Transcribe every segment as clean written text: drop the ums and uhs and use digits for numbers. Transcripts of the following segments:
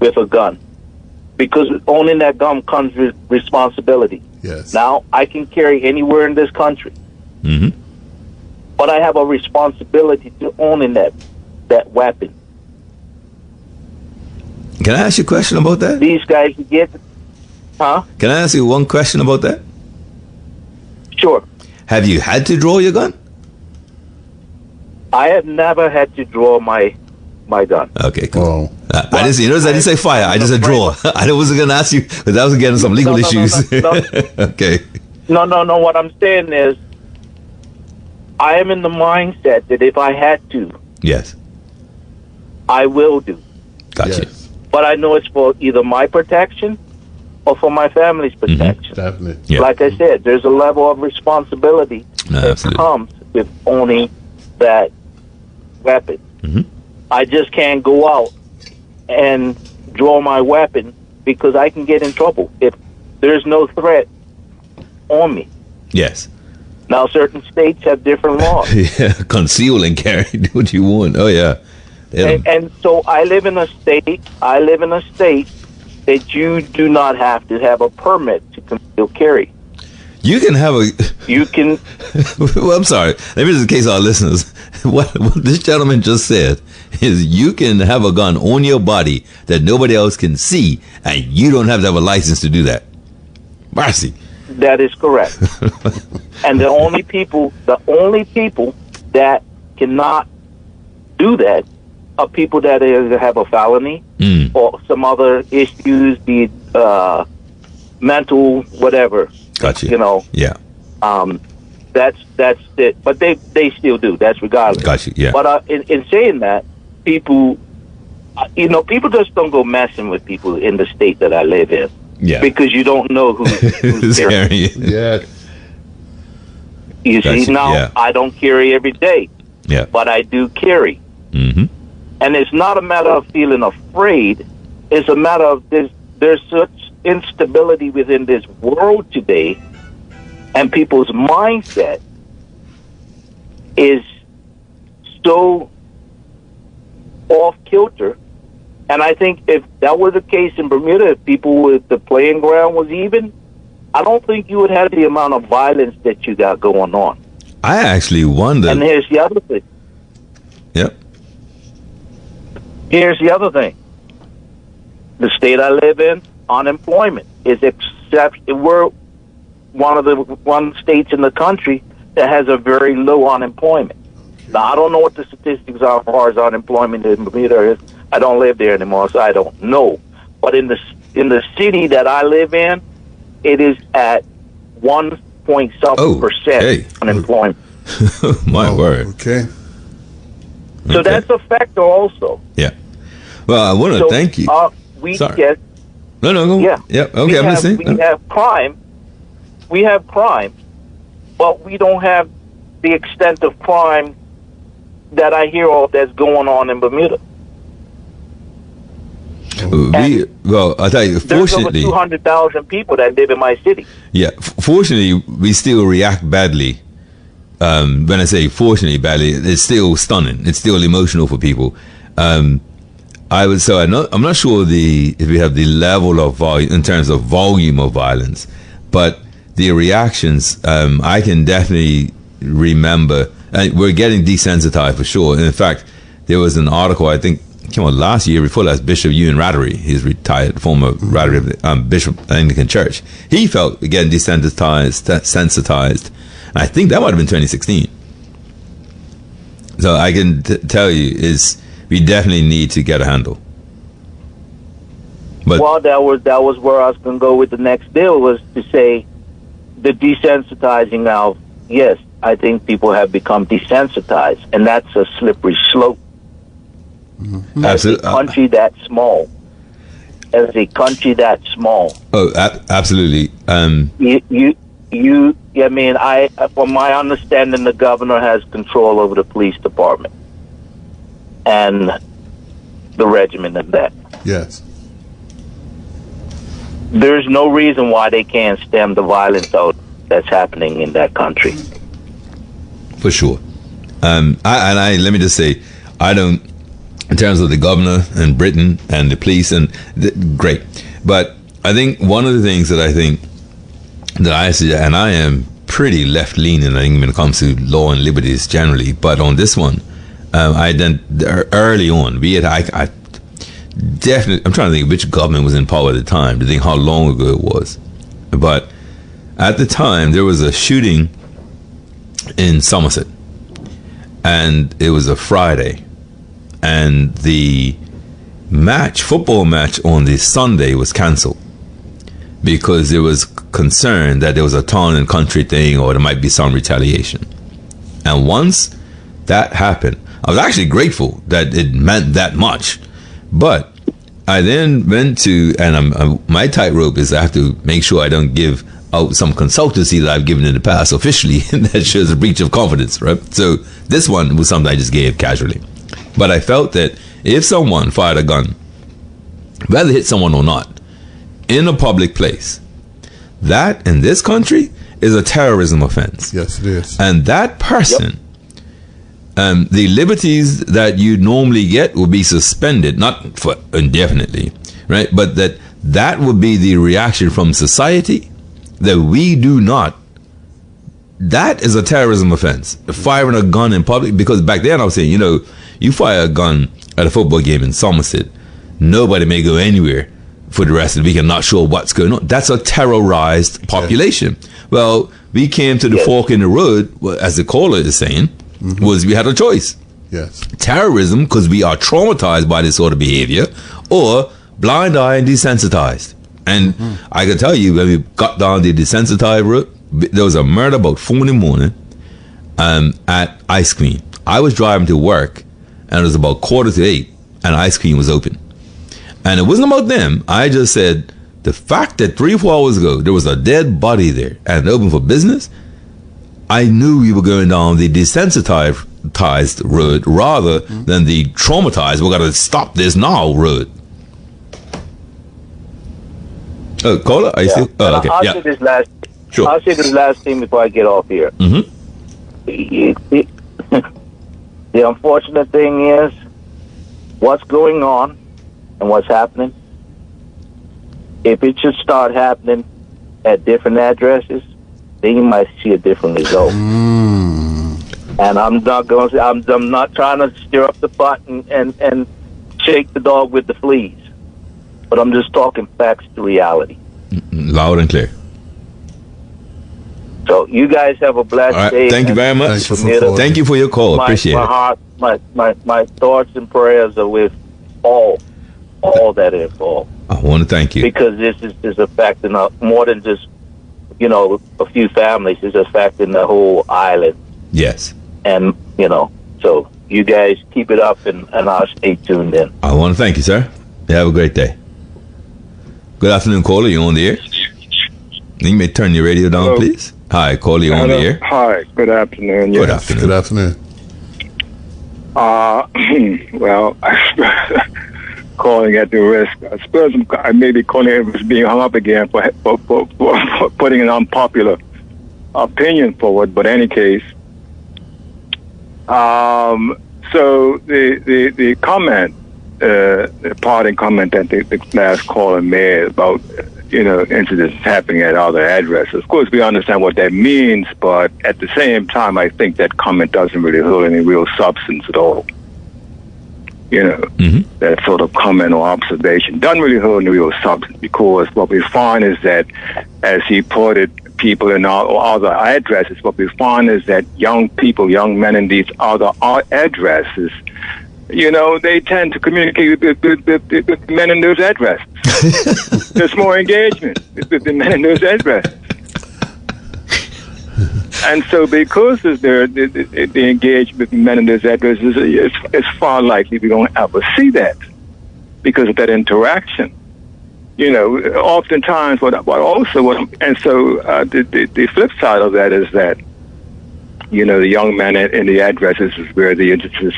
with a gun, because owning that gun comes with responsibility. Yes. Now, I can carry anywhere in this country, but I have a responsibility to owning that weapon. Can I ask you a question about that? These guys get, Can I ask you one question about that? Sure. Have you had to draw your gun? I have never had to draw my gun. Okay, cool. Oh. I didn't say fire. I just said draw. I wasn't going to ask you, because I was getting some legal issues. No. Okay. No. What I'm saying is, I am in the mindset that if I had to, Yes. I will do. Gotcha. Yes. But I know it's for either my protection or for my family's protection. Definitely. Yeah. Like I said, there's a level of responsibility No, that absolutely. comes with owning that weapon. I just can't go out and draw my weapon because I can get in trouble if there's no threat on me. Yes. Now, certain states have different laws. Yeah. Conceal and carry. Do what you want. Oh, yeah. And so I live in a state that you do not have to have a permit to conceal carry. You can have a... You can... Well, I'm sorry. Let me just in case our listeners. What this gentleman just said is you can have a gun on your body that nobody else can see, and you don't have to have a license to do that. Mercy. That is correct. And the only people that cannot do that are people that either have a felony or some other issues, be it mental, whatever. Gotcha. You know. Yeah. That's it. But they still do. That's regardless. Gotcha. Yeah. But in saying that, people, people just don't go messing with people in the state that I live in. Yeah. Because you don't know who's there. Yeah. You Gotcha, see, now yeah. I don't carry every day, Yeah. but I do carry. Mm-hmm. And it's not a matter of feeling afraid. It's a matter of there's such instability within this world today, and people's mindset is so off kilter. And I think if that were the case in Bermuda, if the playing ground was even, I don't think you would have the amount of violence that you got going on. I actually wonder. And here's the other thing. Yep. Here's the other thing. The state I live in, unemployment is we're one of the states in the country that has a very low unemployment. Now, I don't know what the statistics are as far as unemployment in Bermuda is. I don't live there anymore, so I don't know. But in the city that I live in, it is at 1.something% unemployment. My word. Okay. So that's a factor also. Yeah. Well, I want to thank you. Sorry. No, go. Yeah. Yep. Okay, I'm listening. We have crime. We have crime, but we don't have the extent of crime that I hear of that's going on in Bermuda. I'll tell you, there's fortunately... over 200,000 people that live in my city. Yeah, fortunately, we still react badly. When I say fortunately badly, it's still stunning. It's still emotional for people. I'm not sure if we have the level of volume in terms of volume of violence, but the reactions, I can definitely remember. We're getting desensitized for sure. And in fact, there was an article, I think, came out last year before last, Bishop Ewan Rattery. He's retired, former Rattery of the Bishop of the Anglican Church. He felt, again, desensitized. And I think that might have been 2016. So I can tell you, we definitely need to get a handle. But, well, that was where I was going to go with the next bill, was to say the desensitizing now. Yes, I think people have become desensitized, and that's a slippery slope. Mm-hmm. As a country that small. Oh, absolutely. From my understanding, the governor has control over the police department and the regiment and that. Yes. There's no reason why they can't stem the violence out that's happening in that country. For sure. Let me just say, in terms of the governor and Britain and the police and great. But I think one of the things that I think that I see, and I am pretty left leaning, I think, when it comes to law and liberties generally, but on this one, I then early on, I definitely, I'm trying to think which government was in power at the time to think how long ago it was. But at the time, there was a shooting in Somerset, and it was a Friday, and the football match on the Sunday was cancelled because there was concern that there was a town and country thing or there might be some retaliation. And once that happened, I was actually grateful that it meant that much. But I then went to, and my tightrope is I have to make sure I don't give out some consultancy that I've given in the past officially that shows a breach of confidence, right? So this one was something I just gave casually. But I felt that if someone fired a gun, whether hit someone or not, in a public place, that in this country is a terrorism offense. Yes, it is. And that person, the liberties that you normally get will be suspended, not for indefinitely, right? But that would be the reaction from society that we do not. That is a terrorism offense. Firing a gun in public, because back then I was saying, you fire a gun at a football game in Somerset, nobody may go anywhere for the rest of the week and not sure what's going on. That's a terrorized population. Yeah. Well, we came to the fork in the road, as the caller is saying, was we had a choice. Yes. Terrorism, because we are traumatized by this sort of behavior, or blind eye and desensitized. And I can tell you, when we got down the desensitized route, there was a murder about 4 in the morning at Ice Cream. I was driving to work, and it was about 7:45, and Ice Cream was open. And it wasn't about them. I just said, the fact that 3 or 4 hours ago, there was a dead body there, and open for business, I knew we were going down the desensitized road rather than the traumatized, we're going to stop this now road. Oh, caller, are you still? Oh, okay. I'll say this last. Sure. I'll say this last thing before I get off here. The unfortunate thing is, what's going on and what's happening. If it should start happening at different addresses, then you might see a different result. And I'm not going to. I'm not trying to stir up the pot and shake the dog with the fleas. But I'm just talking facts to reality. Loud and clear. So you guys have a blessed day. Thank you very much. Thank you for your call. Appreciate it. My heart, my thoughts and prayers are with all that are involved. I want to thank you. Because this is affecting more than just, a few families. It's affecting the whole island. Yes. And, so you guys keep it up and I'll stay tuned in. I want to thank you, sir. You have a great day. Good afternoon, caller. You on the air? You may turn your radio down, Hello. please. Hi, caller. You on the air? Hi. Good afternoon. Good Yes. afternoon. Good afternoon. Well, calling at the risk. I suppose I may be calling it was being hung up again for putting an unpopular opinion forward. But in any case, so the comment, the parting comment that the last caller made about incidents happening at other addresses. Of course, we understand what that means, but at the same time, I think that comment doesn't really hold any real substance at all. That sort of comment or observation doesn't really hold any real substance, because what we find is that, as he put it, people in other addresses, what we find is that young men in these other addresses, they tend to communicate with men in those addresses. There's more engagement with the men in those addresses. And so because the engagement with men in those addresses, it's far likely we don't ever see that because of that interaction. Oftentimes, the flip side of that is that, the young men in the addresses is where the incidents is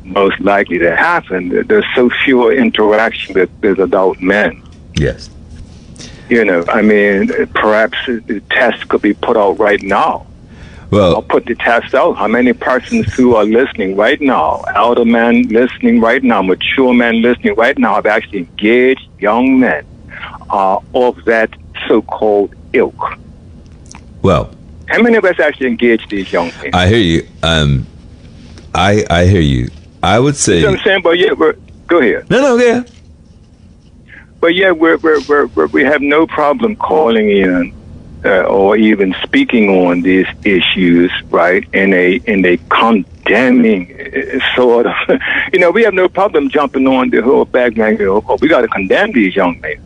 most likely to happen. There's so few interaction with adult men. Yes. Perhaps the test could be put out right now. Well, I'll put the test out. How many persons who are listening right now, elder men listening right now, mature men listening right now, have actually engaged young men of that so-called ilk? well, How many of us actually engage these young men? I hear you. I hear you. I would say. You know what I'm saying? But yeah, go ahead. No, yeah. But yeah, we have no problem calling in or even speaking on these issues, right? In a condemning sort of, we have no problem jumping on the whole bagman. We got to condemn these young men,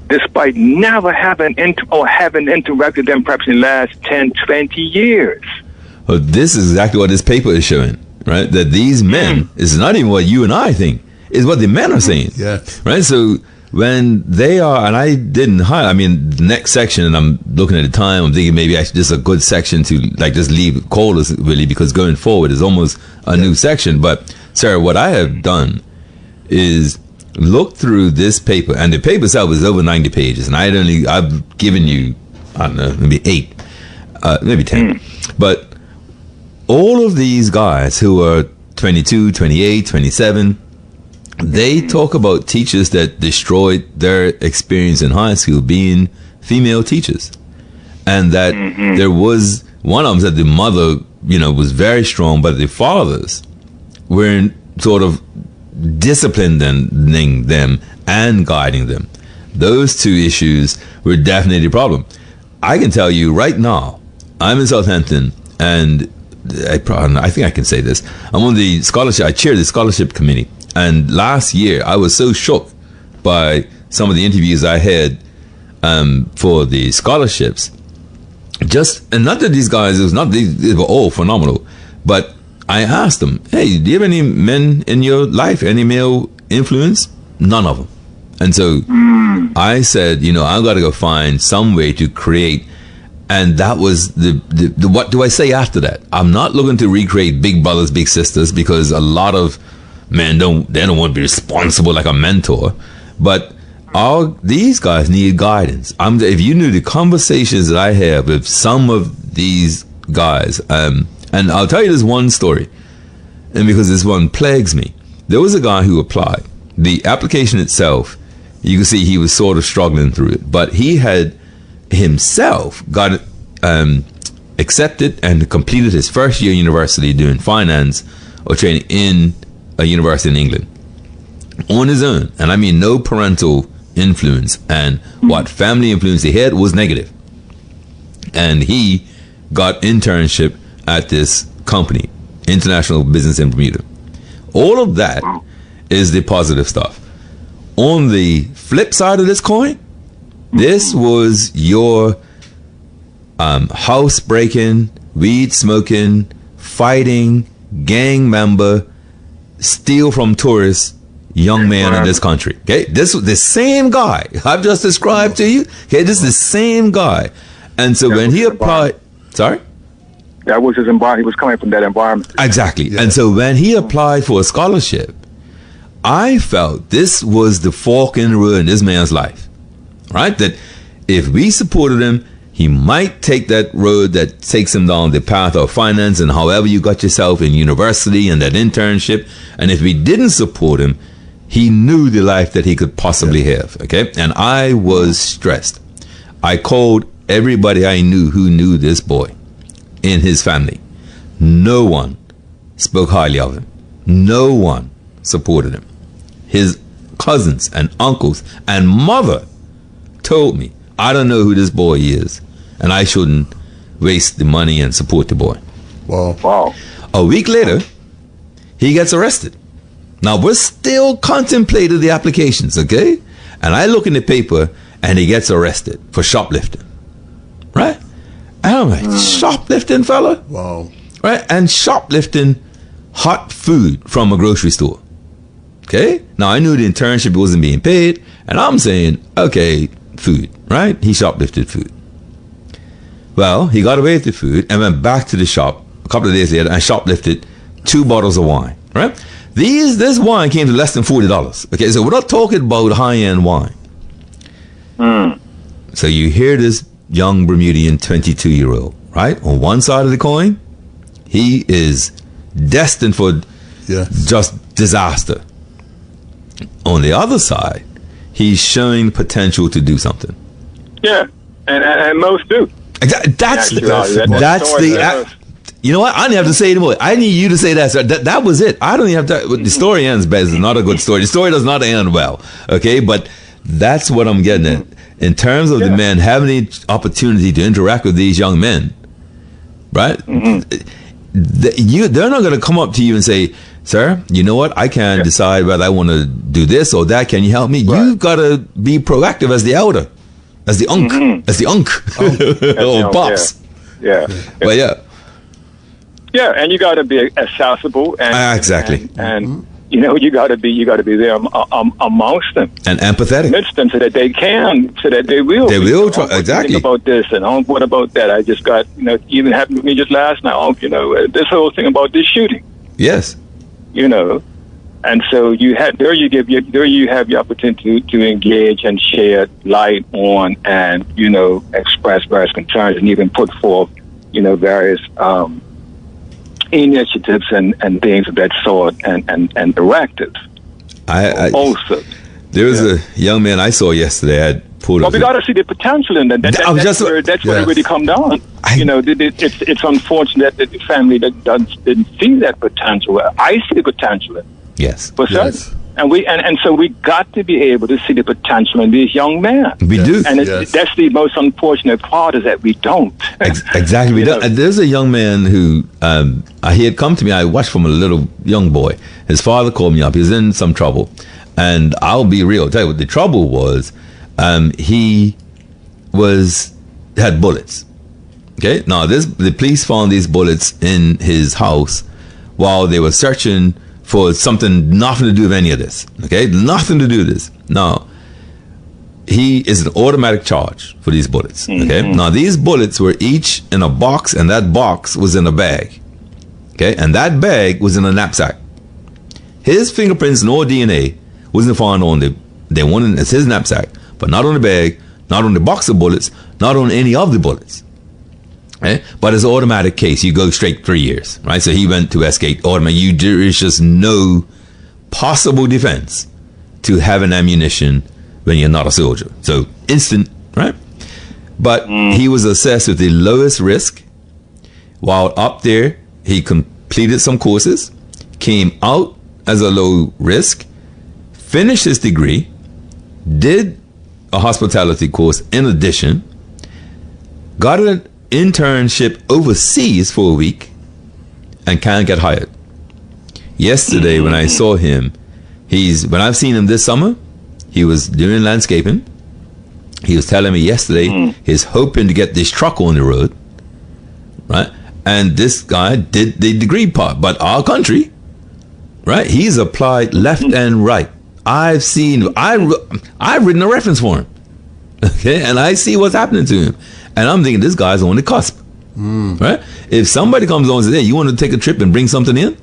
despite never having interacted them perhaps in the last 10, 20 years. Well, this is exactly what this paper is showing, right? That these men is not even what you and I think, is what the men are saying. Yeah. Right? So when they are, and I didn't highlight, the next section, and I'm looking at the time, I'm thinking maybe actually this is a good section to just leave callers really, because going forward is almost a new section. But Sarah, what I have done is look through this paper, and the paper itself is over 90 pages, and I've given you, I don't know, maybe 8, maybe 10. But all of these guys who are 22, 28, 27, they talk about teachers that destroyed their experience in high school being female teachers. And that there was, one of them said the mother, was very strong, but the fathers were sort of disciplining them and guiding them. Those two issues were definitely a problem. I can tell you right now, I'm in Southampton, and I think I can say this. I'm on the scholarship, I chair the scholarship committee. And last year, I was so shocked by some of the interviews I had for the scholarships. And not that these guys, they were all phenomenal, but I asked them, hey, do you have any men in your life, any male influence? None of them. And so I said, I've got to go find some way to create. And that was the what do I say after that? I'm not looking to recreate big brothers, big sisters, because a lot of men don't want to be responsible like a mentor. But these guys need guidance. If you knew the conversations that I have with some of these guys, and I'll tell you this one story, and because this one plagues me. There was a guy who applied. The application itself, you can see he was sort of struggling through it, but he had himself got accepted and completed his first year university doing finance or training in a university in England on his own. And I mean no parental influence, and what family influence he had was negative. And he got internship at this company, International Business in Bermuda. All of that is the positive stuff. On the flip side of this coin, this was your house breaking, weed smoking, fighting, gang member, steal from tourists, young man in this country. Okay, this was the same guy I've just described to you. Okay, this is the same guy. And so when he applied, sorry? That was his environment. He was coming from that environment. Exactly. Yeah. And so when he applied for a scholarship, I felt this was the fork in the road in this man's life. Right? That if we supported him, he might take that road that takes him down the path of finance and however you got yourself in university and that internship. And if we didn't support him, he knew the life that he could possibly have. Okay? And I was stressed. I called everybody I knew who knew this boy in his family. No one spoke highly of him. No one supported him. His cousins and uncles and mother told me, I don't know who this boy is, and I shouldn't waste the money and support the boy. Wow. A week later, he gets arrested. Now, we're still contemplating the applications, okay? And I look in the paper, and he gets arrested for shoplifting. Right? And I'm like, shoplifting, fella? Wow. Right? And shoplifting hot food from a grocery store. Okay? Now, I knew the internship wasn't being paid, and I'm saying, okay, food, right? He shoplifted food. Well, he got away with the food and went back to the shop a couple of days later and shoplifted 2 bottles of wine, right? This wine came to less than $40. Okay, so we're not talking about high-end wine. So you hear this young Bermudian 22-year-old, right? On one side of the coin, he is destined for just disaster. On the other side, he's showing potential to do something. Yeah, and most do. That's the. You know what? I didn't have to say anymore. I need you to say that. So that was it. I don't even have to. The story ends, but it's not a good story. The story does not end well. Okay, but that's what I'm getting at. In terms of the men having the opportunity to interact with these young men, right? They're not going to come up to you and say, "Sir, you know what? I can't decide whether I want to do this or that. Can you help me?" Right. You've got to be proactive as the elder, as the as the or pops. Yeah. But yeah, and you got to be accessible and exactly, and you know you got to be there amongst them and empathetic, amidst them, so that they will try exactly about this and what about that. I just got even happened to me just last night. This whole thing about this shooting. Yes, and so you have the opportunity to engage and shed light on and express various concerns and even put forth various initiatives and things of that sort and directives. Also, there was a young man I saw yesterday. I had pulled up. We got to see the potential in that. That's where it really come down. It's unfortunate that the family didn't see that potential. I see the potential. Yes. For certain. And so we got to be able to see the potential in these young men. We do. And that's the most unfortunate part, is that we don't. Exactly. We don't. There's a young man who, he had come to me. I watched from a little young boy. His father called me up. He was in some trouble. And I'll be real. I'll tell you what the trouble was. He had bullets. Okay. Now, the police found these bullets in his house while they were searching for something nothing to do with any of this. Okay? Nothing to do with this. Now, he is an automatic charge for these bullets. Okay? Now, these bullets were each in a box, and that box was in a bag. Okay? And that bag was in a knapsack. His fingerprints, no DNA, wasn't found on it's his knapsack, but not on the bag, not on the box of bullets, not on any of the bullets. Okay? But it's an automatic case. You go straight 3 years, right? So he went to escape automatic. There is just no possible defense to having ammunition when you're not a soldier. So instant, right? But he was assessed with the lowest risk. While up there, he completed some courses, came out as a low risk, finished his degree, did a hospitality course in addition, got an internship overseas for a week, and can't get hired. Yesterday, when I saw him, when I've seen him this summer, he was doing landscaping. He was telling me yesterday he's hoping to get this truck on the road, right? And this guy did the degree part, but our country, right? He's applied left and right. I've written a reference for him, okay, and I see what's happening to him. And I'm thinking, this guy's on the cusp, right? If somebody comes on and says, "Hey, you want to take a trip and bring something in?"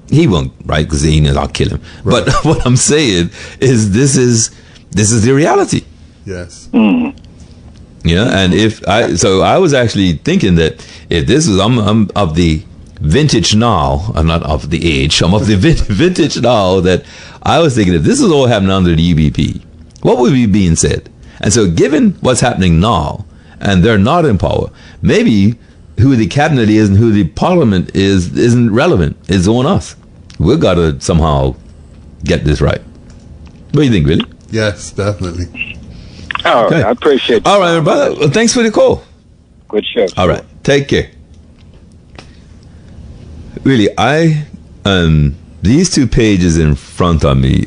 He won't, right? Because he knows I'll kill him. Right. But what I'm saying is, this is the reality. Yes. Yeah, and I was actually thinking that if this was, I'm of the vintage now. I'm not of the age. I'm of the vintage now. That I was thinking, if this is all happening under the UBP, what would be being said? And so, given what's happening now, and they're not in power, maybe who the cabinet is and who the parliament isn't relevant. It's on us. We've got to somehow get this right. What do you think, Billy? Yes, definitely. Oh, okay. I appreciate it. All right, brother. Well, thanks for the call. Good show. All right. Take care. Really, these 2 pages in front of me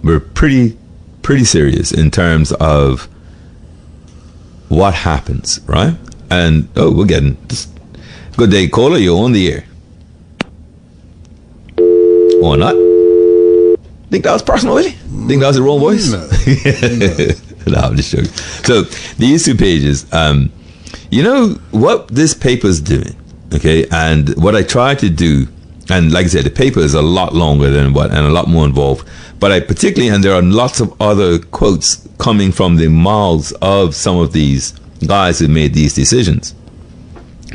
were pretty serious in terms of what happens, right? And we're getting just good day, caller. You're on the air, or not? Think that was personal, really? Think that was the wrong voice? No, I'm just joking. So these 2 pages, you know what this paper's doing, okay? And what I try to do, and like I said, the paper is a lot longer than and a lot more involved. But and there are lots of other quotes coming from the mouths of some of these guys who made these decisions.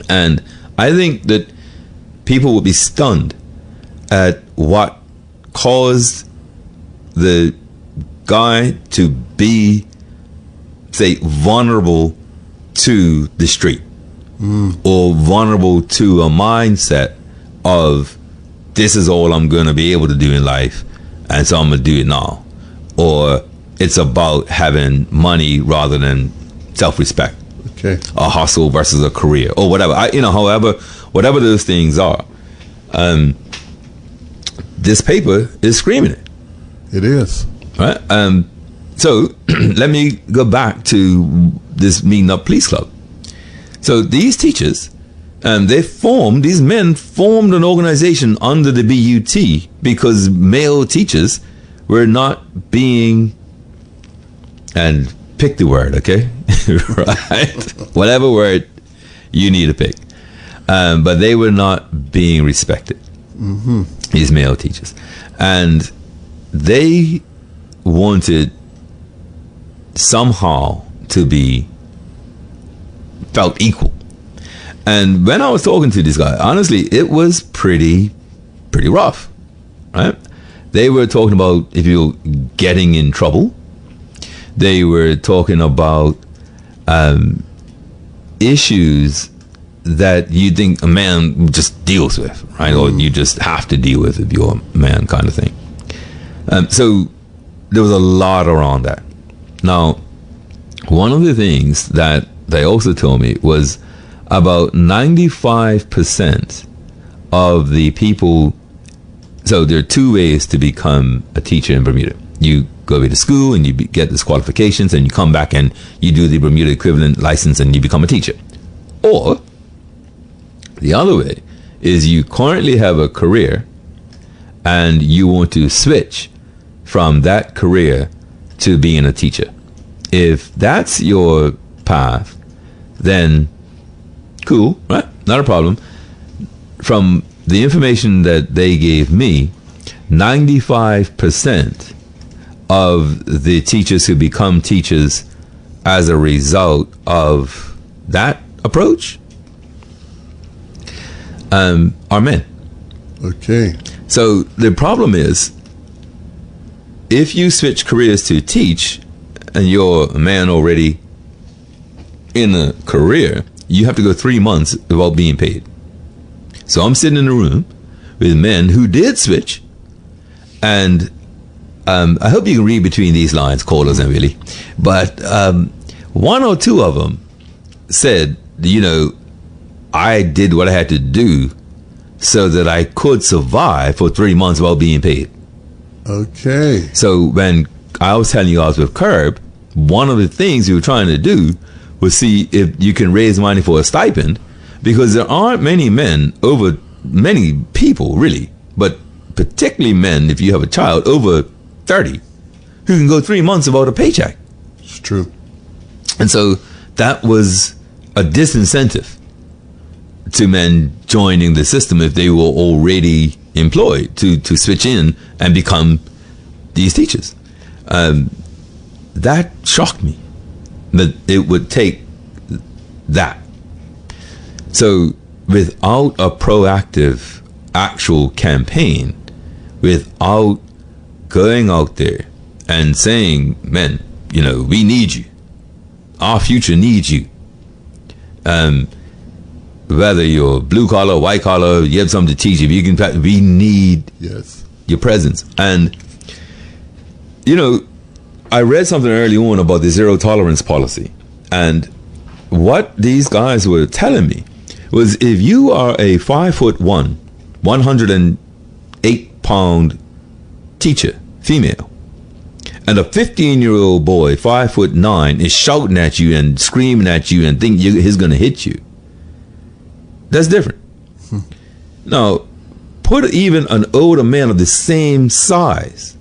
And I think that people would be stunned at what caused the guy to be, say, vulnerable to the street, or vulnerable to a mindset of, this is all I'm going to be able to do in life, and so I'm going to do it now. Or it's about having money rather than self-respect. Okay. A hustle versus a career, or whatever. Whatever those things are. This paper is screaming it. It is. Right? So let me go back to this Meeting Up Police Club. So these teachers, these men formed an organization under the BUT because male teachers were not being, and pick the word, okay? Right? Whatever word you need to pick. But they were not being respected, these male teachers. And they wanted somehow to be felt equal. And when I was talking to this guy, honestly, it was pretty rough, right? They were talking about if you're getting in trouble. They were talking about issues that you think a man just deals with, right? Or you just have to deal with if you're a man, kind of thing. So there was a lot around that. Now, one of the things that they also told me was about 95% of the people. So there are two ways to become a teacher in Bermuda. You go to school and you get these qualifications, and you come back and you do the Bermuda equivalent license and you become a teacher. Or the other way is you currently have a career and you want to switch from that career to being a teacher. If that's your path, then cool, right? Not a problem. From the information that they gave me, 95% of the teachers who become teachers as a result of that approach are men. Okay. So the problem is, if you switch careers to teach and you're a man already in a career, you have to go 3 months without being paid. So I'm sitting in a room with men who did switch, and I hope you can read between these lines, callers and really, but one or two of them said, I did what I had to do so that I could survive for 3 months without being paid. Okay. So when I was telling you I was with Curb, one of the things we were trying to do was see if you can raise money for a stipend, because there aren't many people really, but particularly men, if you have a child over 30, who can go 3 months without a paycheck. It's true. And so that was a disincentive to men joining the system if they were already employed to switch in and become these teachers. That shocked me, that it would take that. So without a proactive actual campaign, without going out there and saying, men, we need you, our future needs you, whether you're blue collar, white collar, you have something to teach, if you can, we need your presence. And I read something early on about the zero tolerance policy, and what these guys were telling me was, if you are a 5'1", 108-pound teacher, female, and a 15-year-old boy, 5'9", is shouting at you and screaming at you and think he's going to hit you, that's different. Now, put even an older man of the same size,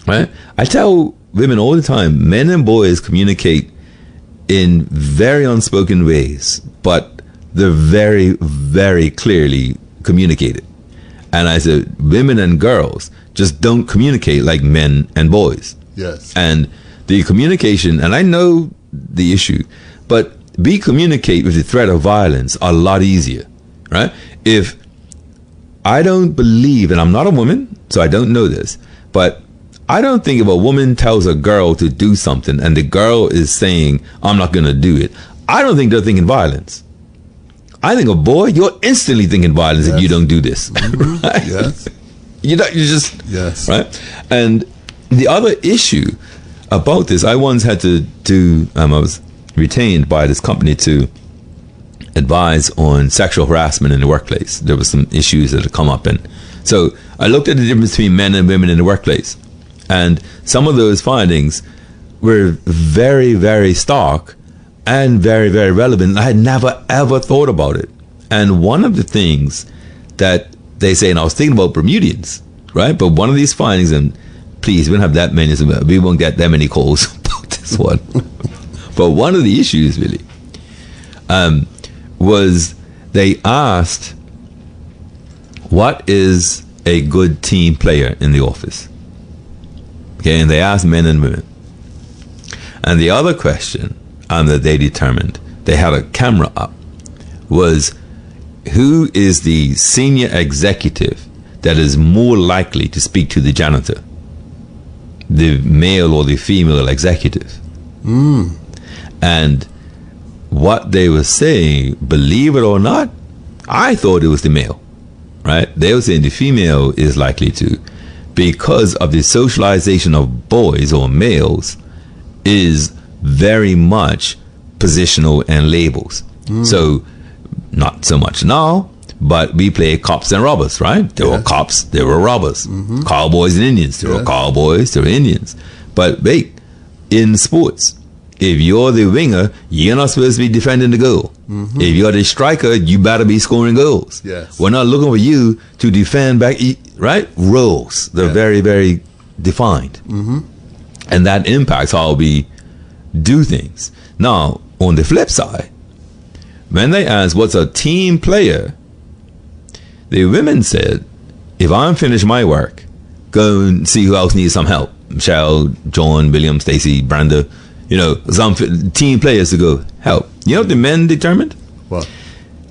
right? I tell women all the time, men and boys communicate in very unspoken ways, but they're very, very clearly communicated. And I said, women and girls just don't communicate like men and boys. Yes. And the communication, and I know the issue, but we communicate with the threat of violence a lot easier, right? If I don't believe, and I'm not a woman, so I don't know this, but I don't think if a woman tells a girl to do something and the girl is saying, I'm not going to do it, I don't think they're thinking violence. I think, a boy, you're instantly thinking violence if you don't do this. Mm-hmm. Right? Yes. You just, Yes. right? And the other issue about this, I once had to do, I was retained by this company to advise on sexual harassment in the workplace. There were some issues that had come up, and so I looked at the difference between men and women in the workplace, and some of those findings were very, very stark and very, very relevant. I had never ever thought about it. And one of the things that they say, and I was thinking about Bermudians, right? But one of these findings, and please, we don't have that many, so we won't get that many calls about this one. But one of the issues really was they asked, what is a good team player in the office? Okay, and they asked men and women. And the other question that they determined, they had a camera up, was who is the senior executive that is more likely to speak to the janitor? The male or the female executive. And what they were saying, believe it or not, I thought it was the male, right? They were saying the female is likely to, because of the socialization of boys or males is very much positional and labels. So not so much now, but we play cops and robbers, right? There were cops, there were robbers. Cowboys and Indians, there were cowboys, there were Indians. But wait, in sports, if you're the winger, you're not supposed to be defending the goal. If you're the striker, you better be scoring goals. Yes. We're not looking for you to defend back, right? Roles, they're very, very defined. And that impacts how we do things. Now, on the flip side, when they asked what's a team player, the women said, if I'm finished my work, go and see who else needs some help. Michelle, John, William, Stacy, Brenda, some team players to go help. You know what the men determined? What?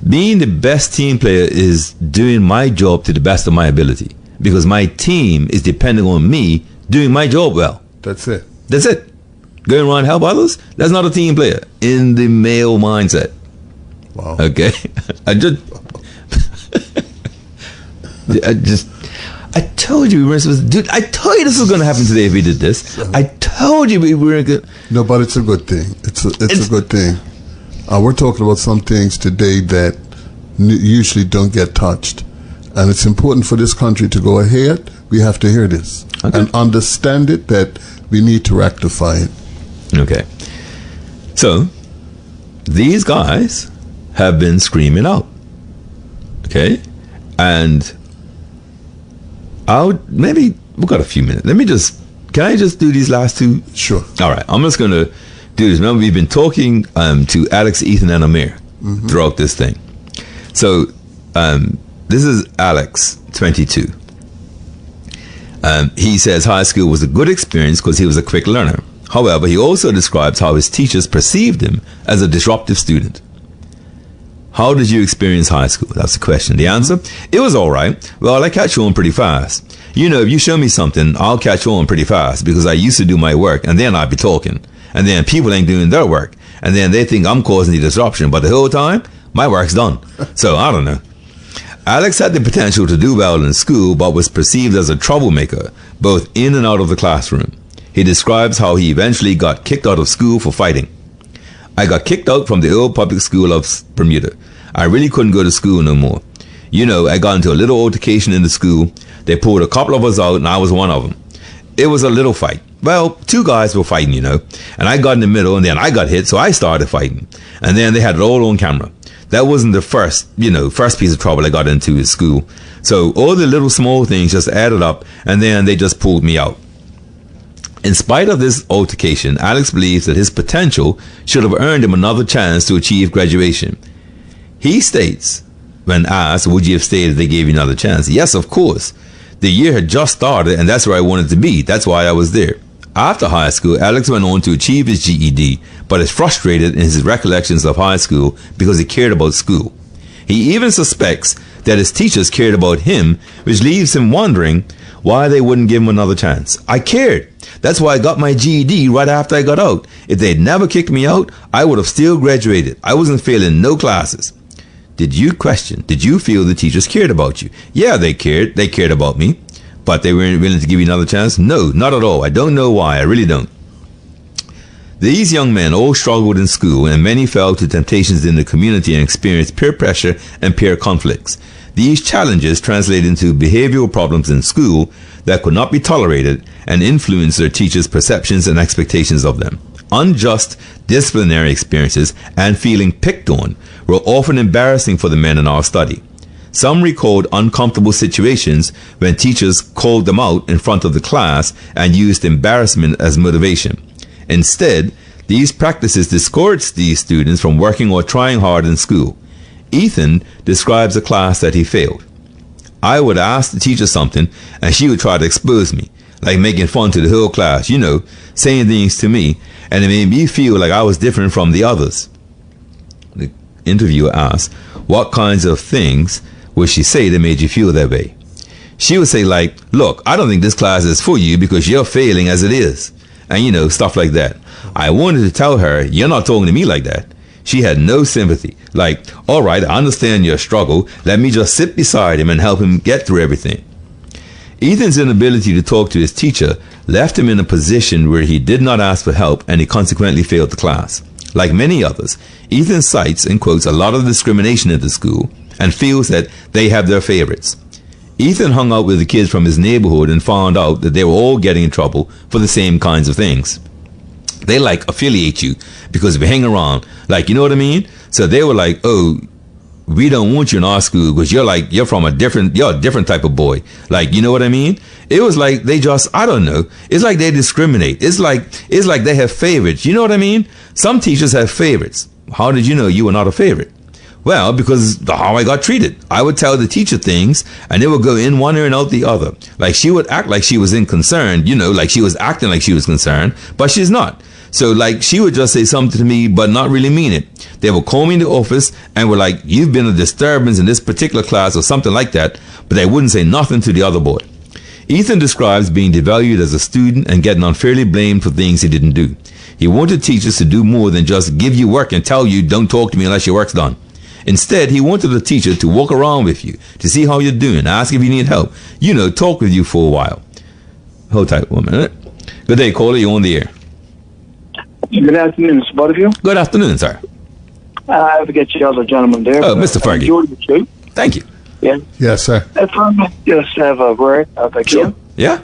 Being the best team player is doing my job to the best of my ability, because my team is depending on me doing my job well. That's it. That's it. Going around and help others, that's not a team player in the male mindset. Wow. Okay? I told you we were supposed to do. I told you this was going to happen today if we did this. I told you we were going to. No, but it's a good thing. It's a good thing. We're talking about some things today that usually don't get touched, and it's important for this country to go ahead. We have to hear this and understand it, that we need to rectify it. Okay. So these guys have been screaming out. Okay, and maybe we've got a few minutes. Can I just do these last two? Sure. All right, I'm just going to do this. Remember, we've been talking to Alex, Ethan, and Amir throughout this thing. So this is Alex, 22. He says high school was a good experience because he was a quick learner. However, he also describes how his teachers perceived him as a disruptive student. How did you experience high school? That's the question. The answer? It was all right. Well, I catch on pretty fast. If you show me something, I'll catch on pretty fast because I used to do my work, and then I'd be talking. And then people ain't doing their work. And then they think I'm causing the disruption. But the whole time, my work's done. So, I don't know. Alex had the potential to do well in school, but was perceived as a troublemaker, both in and out of the classroom. He describes how he eventually got kicked out of school for fighting. I got kicked out from the old public school of Bermuda. I really couldn't go to school no more. I got into a little altercation in the school. They pulled a couple of us out, and I was one of them. It was a little fight. Well, two guys were fighting, and I got in the middle, and then I got hit, so I started fighting. And then they had it all on camera. That wasn't the first piece of trouble I got into at school. So all the little small things just added up, and then they just pulled me out. In spite of this altercation, Alex believes that his potential should have earned him another chance to achieve graduation. He states, when asked, would you have stayed if they gave you another chance? Yes, of course. The year had just started, and that's where I wanted to be. That's why I was there. After high school, Alex went on to achieve his GED, but is frustrated in his recollections of high school because he cared about school. He even suspects that his teachers cared about him, which leaves him wondering why they wouldn't give him another chance. I cared. That's why I got my GED right after I got out. If they'd never kicked me out, I would have still graduated. I wasn't failing no classes. Did you feel the teachers cared about you? Yeah, they cared. They cared about me. But they weren't willing to give you another chance? No, not at all. I don't know why. I really don't. These young men all struggled in school, and many fell to temptations in the community and experienced peer pressure and peer conflicts. These challenges translate into behavioral problems in school that could not be tolerated and influence their teachers' perceptions and expectations of them. Unjust disciplinary experiences and feeling picked on were often embarrassing for the men in our study. Some recalled uncomfortable situations when teachers called them out in front of the class and used embarrassment as motivation. Instead, these practices discouraged these students from working or trying hard in school. Ethan describes a class that he failed. I would ask the teacher something and she would try to expose me, like making fun to the whole class, saying things to me, and it made me feel like I was different from the others. The interviewer asked, what kinds of things would she say that made you feel that way? She would say, like, look, I don't think this class is for you because you're failing as it is. And, stuff like that. I wanted to tell her, you're not talking to me like that. She had no sympathy. Like, all right, I understand your struggle. Let me just sit beside him and help him get through everything. Ethan's inability to talk to his teacher left him in a position where he did not ask for help, and he consequently failed the class. Like many others, Ethan cites and quotes a lot of discrimination at the school and feels that they have their favorites. Ethan hung out with the kids from his neighborhood and found out that they were all getting in trouble for the same kinds of things. They affiliate you because we hang around, you know what I mean? So they were like, oh, we don't want you in our school because you're a different type of boy. You know what I mean? It was like they just, I don't know. It's like they discriminate. It's like they have favorites. You know what I mean? Some teachers have favorites. How did you know you were not a favorite? Well, because how I got treated. I would tell the teacher things and they would go in one ear and out the other. She would act like she was concerned, she was acting like she was concerned, but she's not. So she would just say something to me, but not really mean it. They would call me in the office and were like, you've been a disturbance in this particular class or something like that, but they wouldn't say nothing to the other boy. Ethan describes being devalued as a student and getting unfairly blamed for things he didn't do. He wanted teachers to do more than just give you work and tell you, don't talk to me unless your work's done. Instead, he wanted the teacher to walk around with you, to see how you're doing, ask if you need help, talk with you for a while. Hold tight 1 minute. Good day, caller. You're on the air. Good afternoon, Mr. Butterfield. Good afternoon, sir. I forget you other gentleman there. Oh, Mr. Fergie. Enjoyed the show. Thank you. Yeah. Yes, sir. If I just have a word, if I can. Sure. Yeah.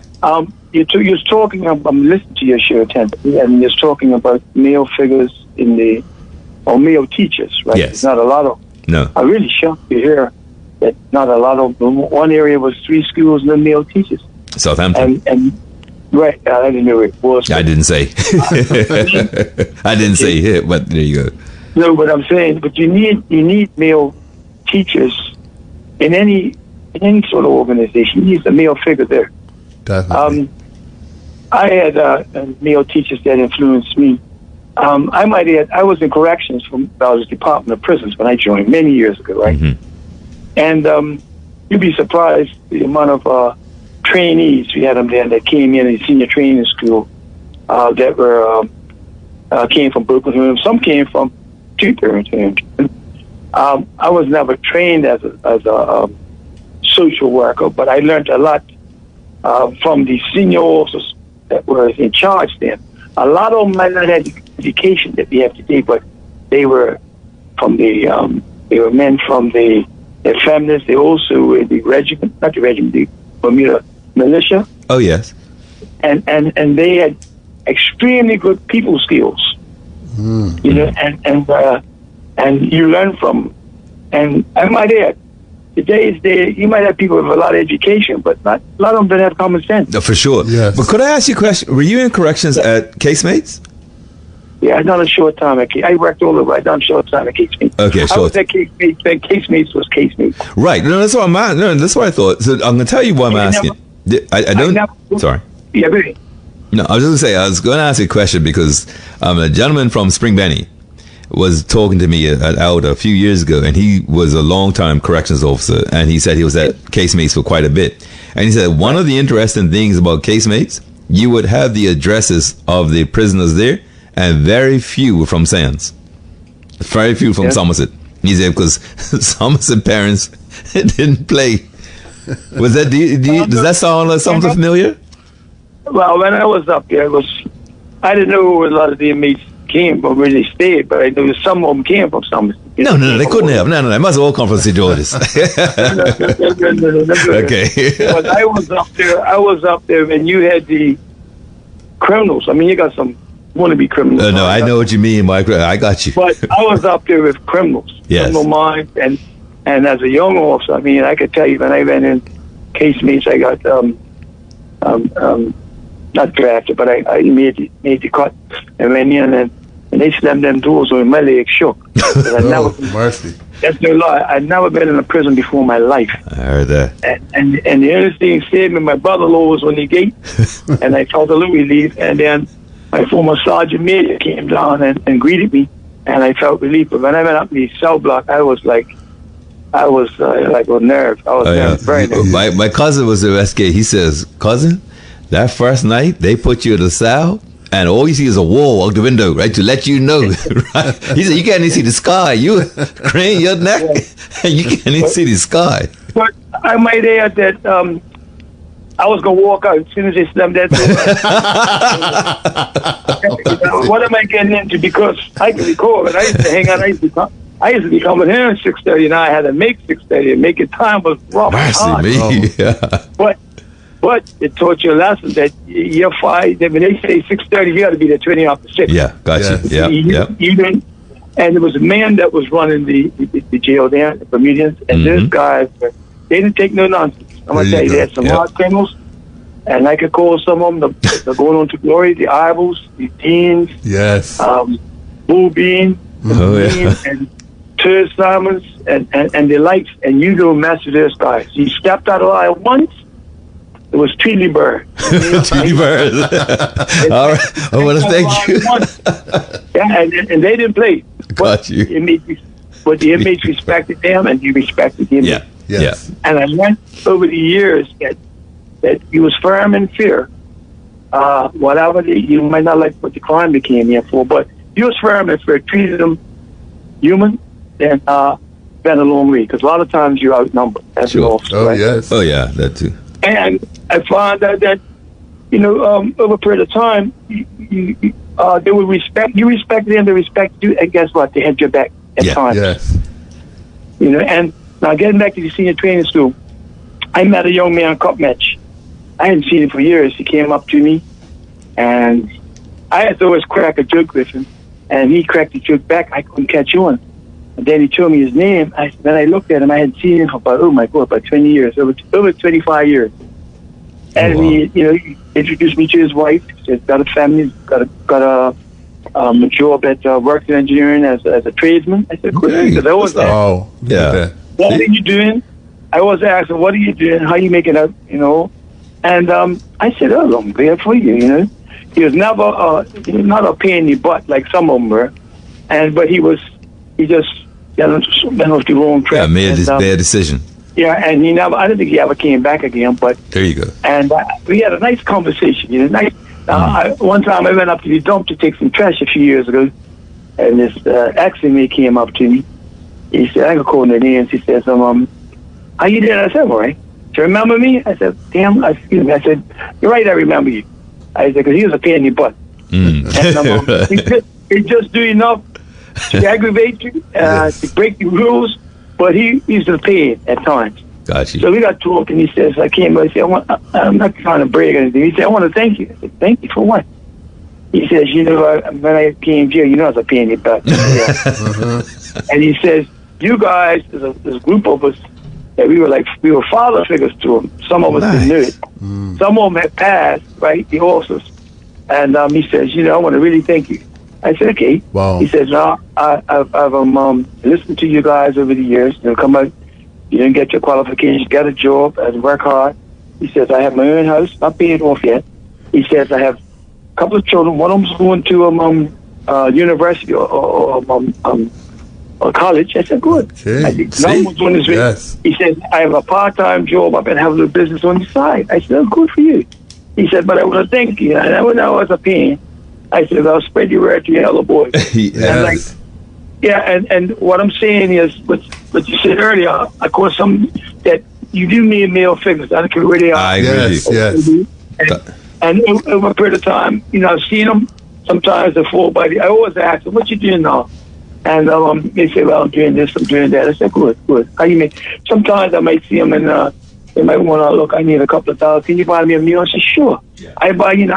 You was talking. I'm listening to your show attentively, and you're talking about male figures or male teachers, right? Yes. There's not a lot of. No. I'm really shocked to hear that not a lot of. One area was 3 schools, no male teachers. Southampton. And right, I didn't know it was. I didn't say. I didn't say it, but there you go. No, but I'm saying, but you need male teachers in any sort of organization. You need a male figure there. Definitely. I had male teachers that influenced me. I might add, I was in corrections from the Department of Prisons when I joined many years ago, right? Mm-hmm. And you'd be surprised the amount of trainees we had them there that came in senior training school that were came from Brooklyn. Some came from two-parent. I was never trained as a social worker, but I learned a lot from the senior officers that were in charge then. A lot of them might not have the education that we have today, but they were from they were men from their families. They also were the regiment, not the regiment, the Bermuda militia. Oh yes. And they had extremely good people skills. Mm. And you learn from. And I might add, today's day, you might have people with a lot of education, but not a lot of them don't have common sense. No, for sure. Yes. But could I ask you a question? Were you in corrections at Casemates? Yeah, I done a short time at I worked all over. I done a short time at Casemates. Okay, I was at Casemates when Casemates was Casemates. Right. No, that's what that's what I thought. So I'm going to tell you why I'm asking. I don't. Sorry. Yeah, really. No, I was just going to say, I was going to ask you a question because a gentleman from Spring Benny was talking to me at Alda a few years ago, and he was a long-time corrections officer, and he said he was at casemates for quite a bit. And he said one of the interesting things about casemates, you would have the addresses of the prisoners there, and very few were from Sands. Very few from Somerset. He said because Somerset parents didn't play. Was that? Does that sound like something familiar? Well, when I was up there, I didn't know where a lot of the inmates came from, where they stayed, but I knew some of them came from Somerset. No, they couldn't have. No, they must have all come from St. George's. Okay. But I was up there when you had the criminals. I mean, you got some wannabe criminals. No, I know what you mean, Mike. I got you. But I was up there with criminals. Yes. Criminal minds, and as a young officer, I mean, I could tell you when I went in casemates, I got not drafted, but I made the cut and went in, and they slammed them doors when my legs shook. Mercy. That's no lie. I'd never been in a prison before in my life. I heard that. And the only thing saved me, my brother-in-law was on the gate, and I felt a little relief, and then my former sergeant major came down and greeted me, and I felt relief. But when I went up the cell block, I was like on nerve. I was very nervous. My cousin was arrested. He says, cousin, that first night they put you in the cell, and all you see is a wall out the window, right, to let you know. Right? He said, you can't even see the sky. You crane your neck, and you can't even see the sky. But I might add that I was going to walk out as soon as they slammed that door. What am I getting into? Because I can recall it. I used to hang out. I used to be coming here at 6:30, and I had to make 6:30, and making time was rough. But it taught you a lesson that you're fine. When they say 6:30, you got to be there 20 after 6. Yeah, gotcha. Yeah. And there was a man that was running the jail there, the Bermudians, and those guys, they didn't take no nonsense. I'm going to tell you, they had some hard criminals, and I could call some of them the going on to glory, the Ivals, the Deans, Bull Bean, and Turd Simons, and the likes, and you go mess with those guys. You stepped out of line once, it was Tweety Bird. Tweety Bird. All right. I want to thank you. And they didn't play. Got you. But the inmates respected them, and you respected the inmates. Yeah. And I learned over the years that you was firm in fear. Whatever you might not like what the crime became here for, but you was firm in fear, treated them human, and been a long way. Because a lot of times you're outnumbered as an officer. Oh, right? Yes. Oh, yeah, that too. And I found out that, over a period of time, they would respect you, respect them, they respect you, and guess what? They had your back at times. Yes. And now getting back to the senior training school, I met a young man cup match. I hadn't seen him for years. He came up to me, and I had to always crack a joke with him, and he cracked the joke back. I couldn't catch on. And then he told me his name. Then I looked at him. I hadn't seen him for about 20 years, over 25 years. And he introduced me to his wife. He said, got a family, got a job at working engineering as a tradesman. I said, good. Because I always asked, what are you doing? I always asked him, what are you doing? How are you making out, And I said, oh, I'm glad for you, He was never, not a pain in the butt like some of them were. But he just went off the wrong track. Yeah, made this bad decision. Yeah, and I don't think he ever came back again. But there you go. And we had a nice conversation. One time I went up to the dump to take some trash a few years ago, and this ex-inmate came up to me. He said, I could call him the names. He says, how you doing? I said, all right. Do you remember me? I said, damn, excuse me. I said, you're right, I remember you. I said, because he was a pain in the butt. And he just do enough to aggravate you, to break the rules, but he's a pain at times. Got you. So we got talking. He says, I came by. He said, I'm not trying to brag or anything. He said, I want to thank you. I said, thank you for what? He says, when I came here, I was a pain in the butt. And he says, you guys, there's a group of us that we were father figures to him. Some of us didn't know it. Some of them had passed, right, the officers. And he says, I want to really thank you. I said, okay. Wow. He says, no, I've listened to you guys over the years. Come out, you didn't get your qualifications, got a job, and work hard. He says, I have my own house, not paid off yet. He says, I have couple of children. One of them was going to university or college. I said, good. Okay. I think another one's doing this. Yes. He said, I have a part-time job. I've been having a business on the side. I said, oh, good for you. He said, but I want to thank you. And when I was a pain, I said, I'll spread your word to your other boys. Yes. And what I'm saying is, what you said earlier, of course, that you do need male figures. I don't care where they are. I agree with you. Yes. And over a period of time, I've seen them. Sometimes they're full body. I always ask them, what you doing now? And they say, well, I'm doing this, I'm doing that. I said, good. How you mean? Sometimes I might see them and they might want to, look, I need a couple of dollars. Can you buy me a meal? I said, sure. Yeah. I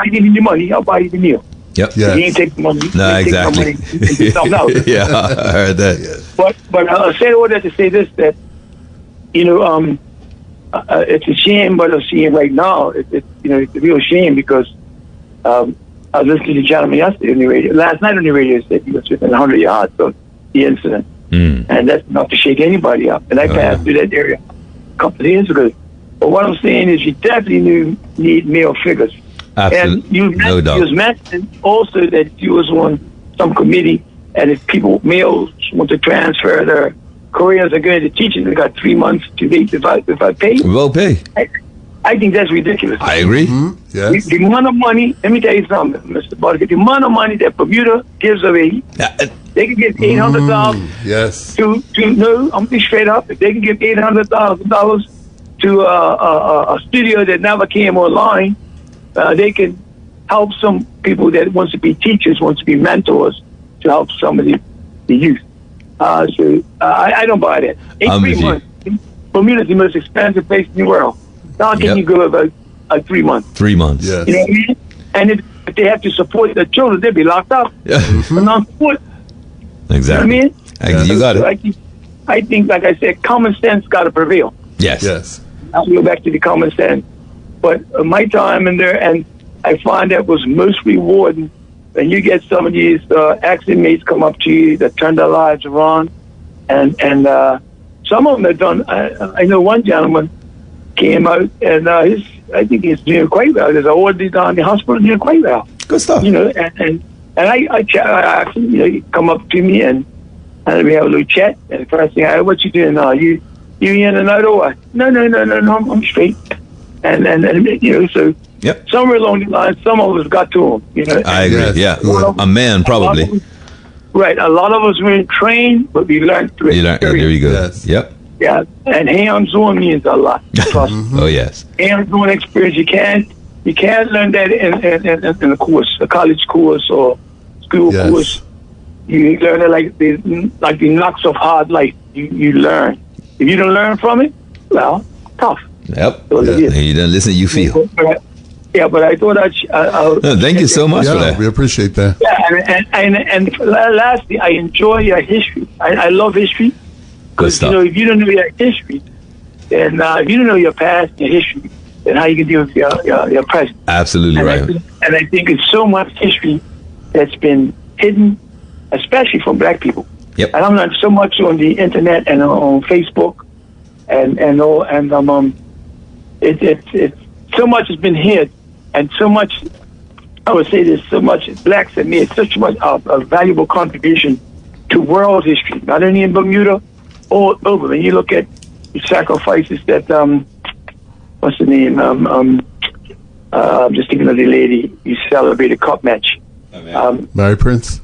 give you the money. I'll buy you the meal. Yep. Yeah. You ain't take the money. No, exactly. Yeah, I heard that. Yes. But I'll say all that to say this, that, it's a shame, but I'm seeing right now, it's a real shame because I was listening to the gentleman yesterday on the radio. Last night on the radio, he said he was within 100 yards of the incident. And that's not to shake anybody up. And I passed through that area a couple of years ago. But what I'm saying is you definitely need male figures. Absolutely. And No doubt. you was mentioned also that you was on some committee, and if males want to transfer their careers or go into teaching, they got 3 months to wait if I pay. Well pay. I think that's ridiculous. I agree. Yes. The amount of money, let me tell you something, Mr. Barker, the amount of money that Bermuda gives away, they can give $800,000 Yes. to no, I'm gonna be straight up. If they can give $800,000 to a studio that never came online, they can help some people that wants to be teachers, wants to be mentors, to help some of the youth. So I don't buy that. 3 months. Bermuda's the most expensive place in the world. How can you go about 3 months? 3 months. Yes. You know what I mean? And if they have to support their children, they'll be locked up. For non-support. Exactly. You know what I mean? You got it. I think, like I said, common sense got to prevail. Yes. Yes. I'll go back to the common sense. But my time in there, and I find that was most rewarding when you get some of these ex-inmates come up to you that turn their lives around. And some of them have done, I know one gentleman came out, and I think he's doing quite well. There's an orderly down in the hospital doing quite well. Good stuff. And I asked him, he come up to me and we have a little chat. And the first thing what you doing now? You in and out or what? No, I'm straight. And so Yep. somewhere along the line, some of us got to him. I agree. Yes. Yeah. A man, probably. Right. A lot of us weren't trained, but we learned through There experience. you go. Yes. Yep. Yeah. And hands-on means a lot. Trust me. Oh, yes. Hands-on experience. You can't learn that in a course, a college course or school Yes. course. You learn it like the knocks of hard life. You learn. If you don't learn from it, well, tough. Yep. So it is. And you don't listen, you feel. Yeah, but I thought No, thank you so much for Yeah, that. we appreciate that. Yeah, and lastly, I enjoy your history. I love history. Good Because, stuff. if you don't know your history, then if you don't know your past, your history, then how you can deal with your present. Absolutely And right. I think it's so much history that's been hidden, especially from black people. Yep. And I'm not so much on the internet and on Facebook, it's so much has been hid, and so much. I would say there's so much blacks have made such much a valuable contribution to world history, not only in Bermuda, all over. When you look at the sacrifices that what's the name? I'm just thinking of the lady who celebrated cup match. Mary Prince?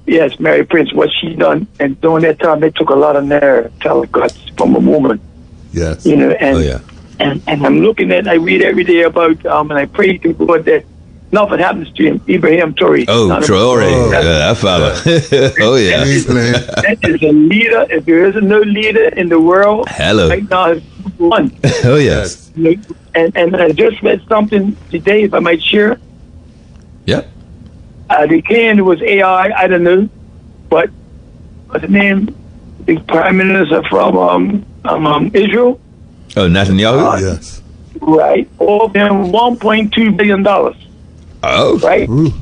Yes, Mary Prince, what she done, and during that time, they took a lot of nerve, talent guts from a woman. Yes. And Oh, yeah. and I'm looking at, I read every day about, and I pray to God that nothing happens to him, Ibrahim Traore. Oh, Traore. Yeah, that fella. Oh, yeah. That is a leader. If there isn't no leader in the world, Hello. right now, it's one. Oh, yes. And I just read something today, if I might share. Yep. They claimed it was AI, I don't know, but what's the name? The Prime Minister from Israel, Oh, Netanyahu? Yes. right? All them $1.2 billion, Oh. right? Ooh.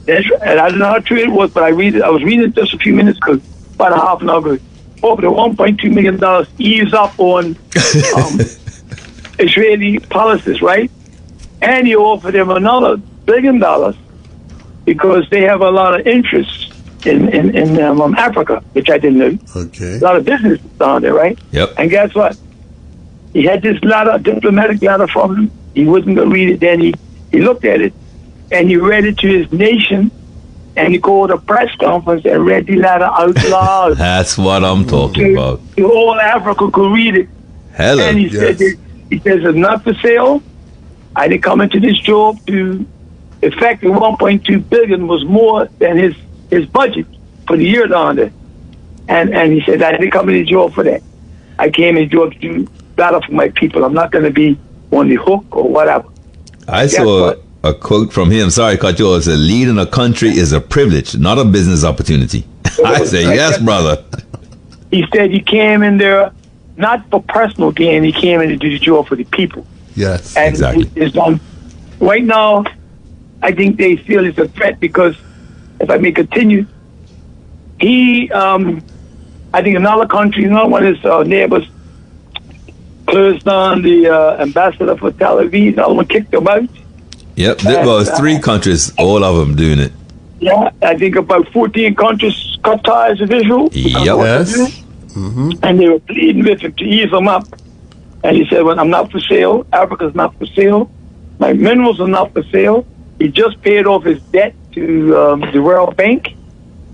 That's right. And I don't know how true it was, but I was reading it just a few minutes ago, about a half an hour ago. Over the $1.2 million ease up on Israeli policies, right? And you offer them another $1 billion because they have a lot of interest in Africa, which I didn't know. Okay. A lot of business down there, right? Yep. And guess what? He had this letter, diplomatic letter from him. He wasn't going to read it. Then he looked at it, and he read it to his nation, and he called a press conference and read the letter out loud. That's what I'm talking about. So all Africa could read it. Hello. And he said, he says, it's not for sale. I didn't come into this job to effect the 1.2 billion was more than his budget for the year down there. And he said, I didn't come into the job for that. I came in the job to do better for my people. I'm not going to be on the hook or whatever. I saw a quote from him. Sorry, I cut you off. It said, leading a country is a privilege, not a business opportunity. I say, yes, brother. He said he came in there not for personal gain. He came in to do the job for the people. Yes, and exactly. Right now, I think they feel it's a threat because, if I may continue, he, I think another country, one of his neighbors, closed down the ambassador for Tel Aviv. Another one kicked him out. Yep, there was 3 countries, all of them doing it. Yeah, I think about 14 countries cut ties with Israel. Yep. Yes. And they were pleading with him to ease them up. And he said, well, I'm not for sale. Africa's not for sale. My minerals are not for sale. He just paid off his debt to the World Bank.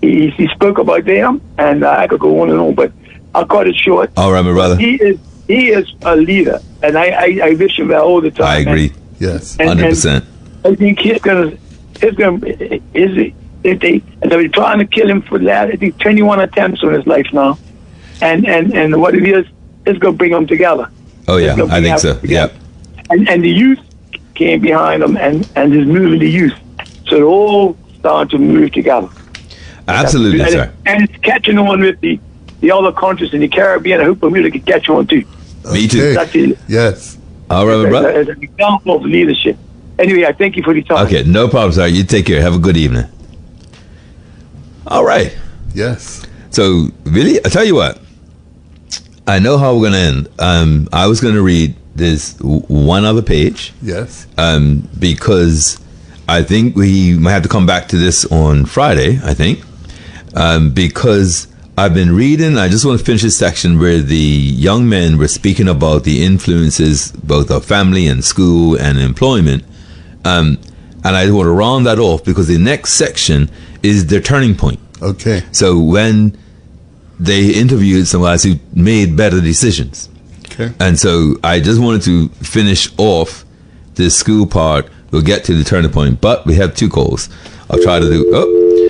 He spoke about them, and I could go on and on, but I'll cut it short. All right, my brother. He is a leader, and I wish him well all the time. I agree. Yes. 100%. I think he's gonna if they're trying to kill him for that. I think 21 attempts on his life now, and what it is, it's gonna bring them together. Oh yeah, I think so. Yep. And the youth came behind him and is moving the youth, so they're all starting to move together. Absolutely, and sir. And it's catching on with the other countries in the Caribbean. I hope Bermuda can catch on too. Me too. That's it. Yes. All right, my brother. As an example of leadership. Anyway, I thank you for the time. Okay, no problem, sir. You take care. Have a good evening. All right. Yes. So, really, I tell you what. I know how we're going to end. I was going to read this one other page. Yes. Because I think we might have to come back to this on Friday, I think. Because I've been reading, I just want to finish this section where the young men were speaking about the influences both of family and school and employment. And I want to round that off because the next section is their turning point. Okay. So when they interviewed somebody who made better decisions. Okay. And so I just wanted to finish off this school part. We'll get to the turning point, but we have 2 calls. I'll try to do.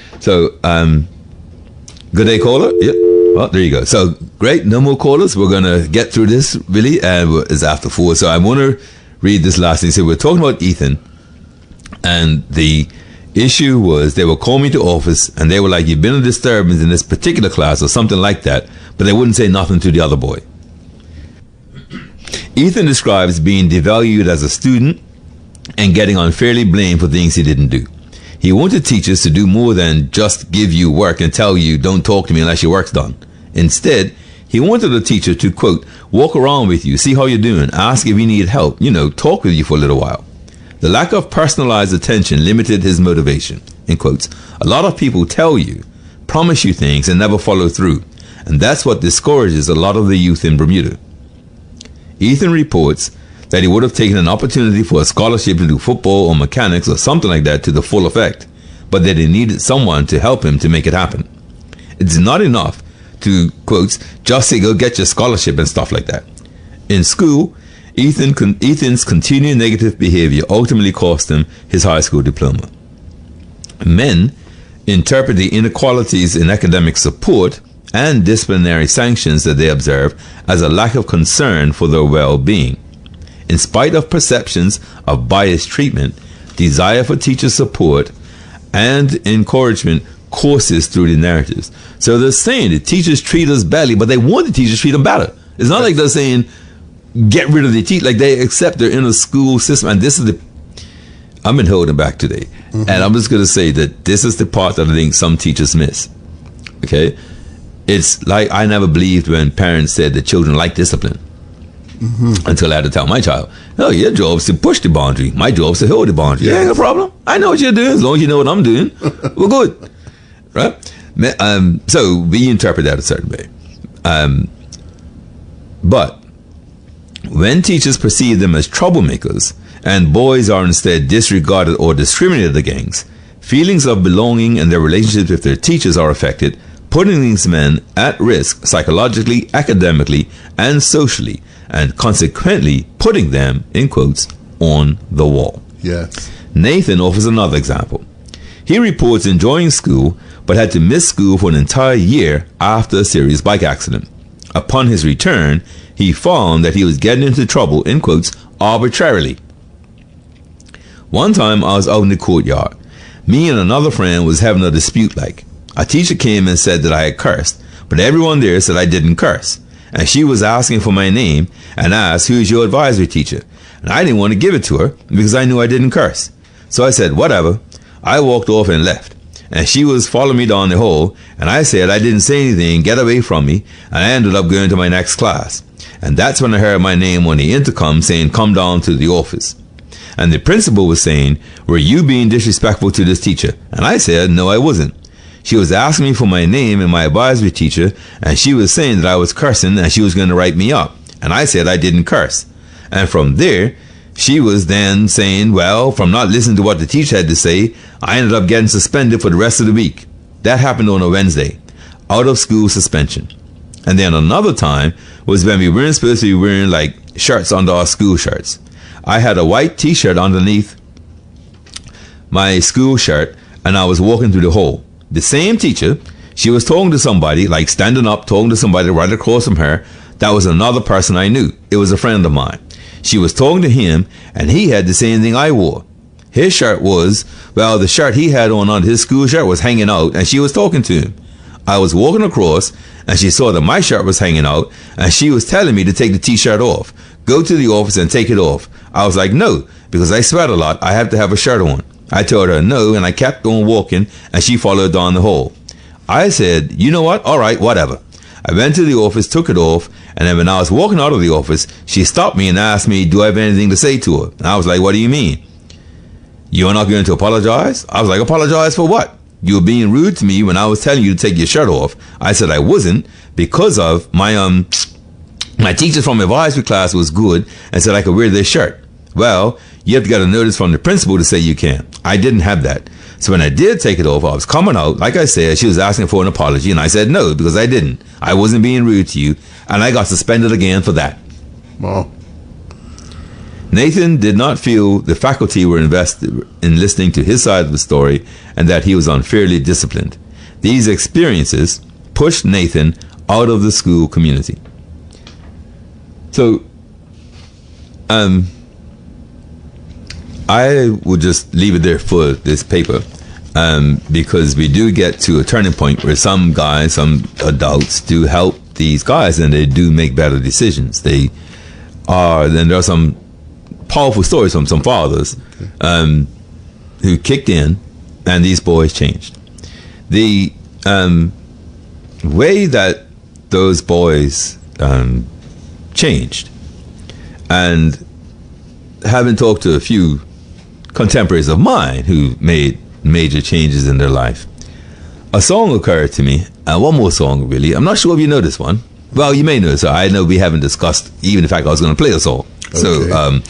Good day, caller. Yep. Well, there you go. So great. No more callers. We're gonna get through this really, and it's after 4. So I want to read this last thing. So we're talking about Ethan, and the issue was they were calling me to office, and they were like, "You've been a disturbance in this particular class," or something like that. But they wouldn't say nothing to the other boy. Ethan describes being devalued as a student and getting unfairly blamed for things he didn't do. He wanted teachers to do more than just give you work and tell you, don't talk to me unless your work's done. Instead, he wanted a teacher to, quote, walk around with you, see how you're doing, ask if you need help, talk with you for a little while. The lack of personalized attention limited his motivation, in quotes. A lot of people tell you, promise you things and never follow through. And that's what discourages a lot of the youth in Bermuda. Ethan reports that he would have taken an opportunity for a scholarship to do football or mechanics or something like that to the full effect, but that he needed someone to help him to make it happen. It's not enough to, quotes, just say go get your scholarship and stuff like that. In school, Ethan's continued negative behavior ultimately cost him his high school diploma. Men interpret the inequalities in academic support and disciplinary sanctions that they observe as a lack of concern for their well-being. In spite of perceptions of biased treatment, desire for teacher support and encouragement courses through the narratives. So they're saying the teachers treat us badly, but they want the teachers to treat them better. It's not like they're saying get rid of the teacher. Like they accept they're in a school system, and this is the. I've been holding back today, and I'm just going to say that this is the part that I think some teachers miss. Okay, it's like I never believed when parents said that children like discipline. Until I had to tell my child, "No, your job is to push the boundary. My job is to hold the boundary. Yeah, ain't no problem. I know what you're doing. As long as you know what I'm doing, we're good." Right? So we interpret that a certain way. But when teachers perceive them as troublemakers and boys are instead disregarded or discriminated against, feelings of belonging and their relationships with their teachers are affected, putting these men at risk psychologically, academically, and socially, and consequently putting them, in quotes, on the wall. Yes. Nathan offers another example. He reports enjoying school, but had to miss school for an entire year after a serious bike accident. Upon his return, he found that he was getting into trouble, in quotes, arbitrarily. One time I was out in the courtyard. Me and another friend was having a dispute like. A teacher came and said that I had cursed, but everyone there said I didn't curse. And she was asking for my name and asked, "Who is your advisory teacher?" And I didn't want to give it to her because I knew I didn't curse. So I said, "Whatever." I walked off and left. And she was following me down the hall, and I said I didn't say anything, get away from me, and I ended up going to my next class. And that's when I heard my name on the intercom saying, "Come down to the office." And the principal was saying, "Were you being disrespectful to this teacher?" And I said, "No, I wasn't." She was asking me for my name and my advisory teacher, and she was saying that I was cursing and she was going to write me up. And I said I didn't curse. And from there, she was then saying, well, from not listening to what the teacher had to say, I ended up getting suspended for the rest of the week. That happened on a Wednesday. Out of school suspension. And then another time was when we weren't supposed to be wearing like shirts under our school shirts. I had a white t-shirt underneath my school shirt, and I was walking through the hall. The same teacher, she was talking to somebody, like standing up, talking to somebody right across from her. That was another person I knew. It was a friend of mine. She was talking to him, and he had the same thing I wore. His shirt was, well, the shirt he had on under his school shirt was hanging out, and she was talking to him. I was walking across, and she saw that my shirt was hanging out, and she was telling me to take the t-shirt off. Go to the office and take it off. I was like, no, because I sweat a lot. I have to have a shirt on. I told her no, and I kept on walking, and she followed down the hall. I said, you know what? All right, whatever. I went to the office, took it off, and then when I was walking out of the office, she stopped me and asked me, do I have anything to say to her? And I was like, what do you mean? You're not going to apologize? I was like, apologize for what? You were being rude to me when I was telling you to take your shirt off. I said I wasn't, because of my teacher from advisory class was good and said I could wear this shirt. Well, you have to get a notice from the principal to say you can. I didn't have that. So when I did take it off, I was coming out. Like I said, she was asking for an apology, and I said no, because I didn't. I wasn't being rude to you, and I got suspended again for that. Wow. Nathan did not feel the faculty were invested in listening to his side of the story and that he was unfairly disciplined. These experiences pushed Nathan out of the school community. So, I would just leave it there for this paper, because we do get to a turning point where some guys, some adults do help these guys, and they do make better decisions. Then there are some powerful stories from some fathers who kicked in, and these boys changed. The way that those boys changed, and having talked to a few contemporaries of mine who made major changes in their life, a song occurred to me, and one more song really. I'm not sure if you know this one. Well, you may know it. So I know we haven't discussed even the fact I was going to play a song. Okay. So,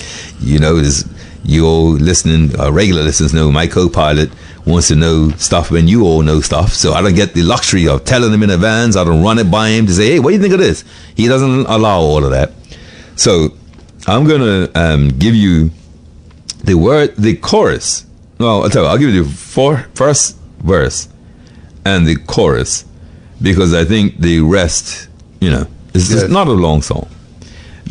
you all listening, regular listeners know my co-pilot wants to know stuff when you all know stuff. So I don't get the luxury of telling him in advance. I don't run it by him to say, hey, what do you think of this? He doesn't allow all of that. So I'm going to give you the chorus. Well, I'll give you the first verse and the chorus, because I think the rest, it's just not a long song.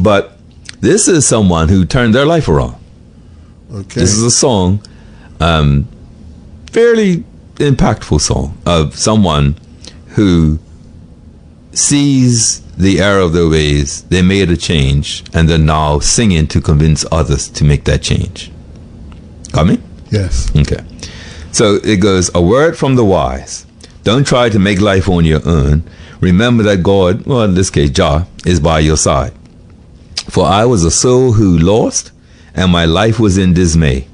But this is someone who turned their life around. Okay. This is a song, fairly impactful song of someone who sees the error of their ways, they made a change, and they're now singing to convince others to make that change. Got me? Yes. Okay. So it goes, a word from the wise. Don't try to make life on your own. Remember that God, well, in this case, Jah, is by your side. For I was a soul who lost, and my life was in dismay.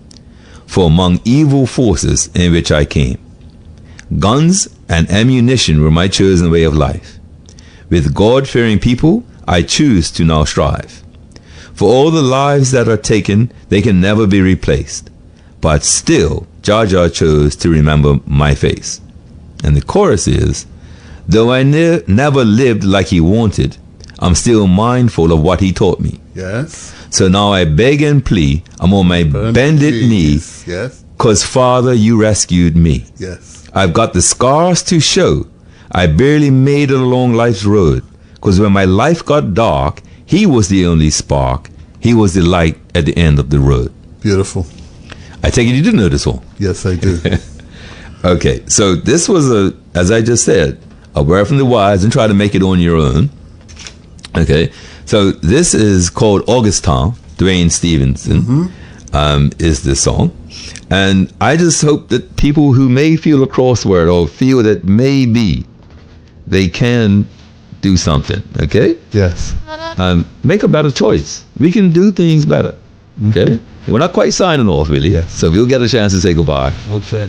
For among evil forces in which I came, guns and ammunition were my chosen way of life. With God-fearing people, I choose to now strive. For all the lives that are taken, they can never be replaced. But still, Jar Jar chose to remember my face. And the chorus is, though I never lived like he wanted, I'm still mindful of what he taught me. Yes. So now I beg and plea, I'm on my bended knee, Yes. 'cause Father, you rescued me. Yes. I've got the scars to show. I barely made it along life's road, 'cause when my life got dark, he was the only spark. He was the light at the end of the road. Beautiful. I take it you did know this one. Yes, I do. Okay, so this was as I just said, a word from the wise, and try to make it on your own. Okay, so this is called Augustin. Dwayne Stevenson is the song. And I just hope that people who may feel a crossword or feel that maybe they can do something, okay? Yes. Make a better choice. We can do things better, okay? We're not quite signing off, really. Yes. So we'll get a chance to say goodbye. Okay.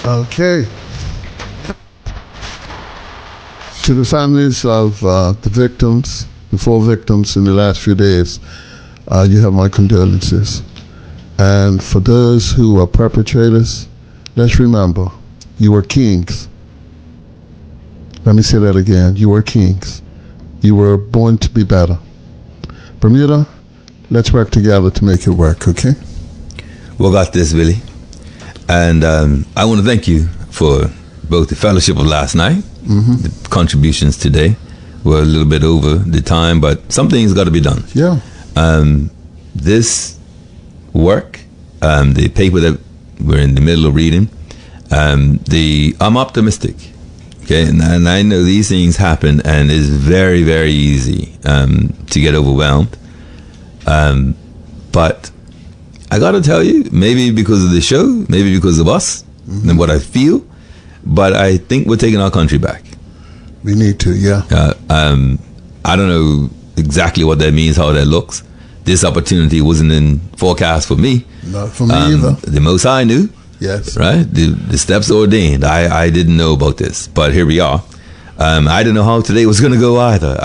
Okay. To the families of the victims, the 4 victims in the last few days, you have my condolences. And for those who are perpetrators, let's remember, you were kings. Let me say that again. You were kings. You were born to be better. Bermuda, let's work together to make it work, okay? We got this, Billy. And I want to thank you for both the fellowship of last night, the contributions today. We're a little bit over the time, but something's got to be done. Yeah. This work, the paper that we're in the middle of reading, I'm optimistic. Okay, and I know these things happen, and it's very, very easy to get overwhelmed. But I got to tell you, maybe because of the show, maybe because of us and what I feel, but I think we're taking our country back. We need to, yeah. I don't know exactly what that means, how that looks. This opportunity wasn't in forecast for me. Not for me either. The Most High knew. Yes. Right? The steps ordained. I didn't know about this, but here we are. I didn't know how today was going to go either.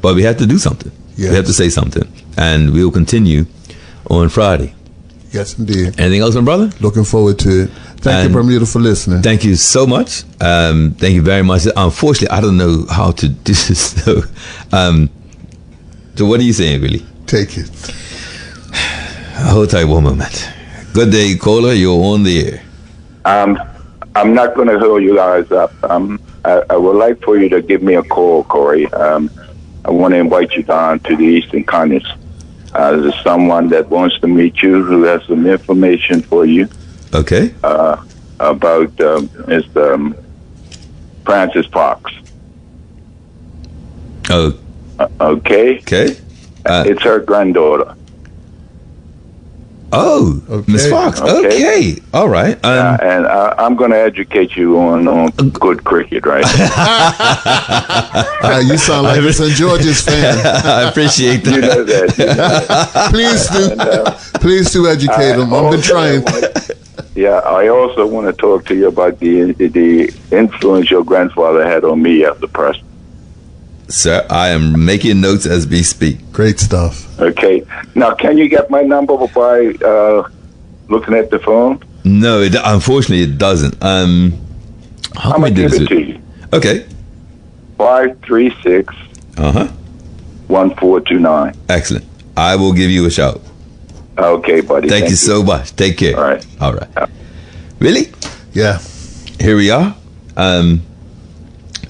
But we had to do something. Yes. We have to say something. And we'll continue on Friday. Yes, indeed. Anything else, my brother? Looking forward to it. Thank you, Bermuda, for listening. Thank you so much. Thank you very much. Unfortunately, I don't know how to do this. So what are you saying, really? Take it. Hold tight one moment. Good day, caller. You're on the air. I'm not going to hold you guys up. I would like for you to give me a call, Corey. I want to invite you down to the Eastern Continent. There's someone that wants to meet you who has some information for you. Okay. About Mr. Francis Fox. Oh. Okay. Okay. It's her granddaughter. Oh, okay. Miss Fox. Okay. All right. And I'm going to educate you on good cricket, right? You sound like a St. George's fan. I appreciate that. You know that. Please do. Please do educate them. I've been trying. I also want to talk to you about the influence your grandfather had on me as a person. Sir, I am making notes as we speak. Great stuff. Okay. Now, can you get my number by looking at the phone? No, unfortunately, it doesn't. How I'm going to give it to you. Okay. 536 1429. Excellent. I will give you a shout. Okay, buddy. Thank you so much. Take care. All right. All right. Really? Yeah. Here we are.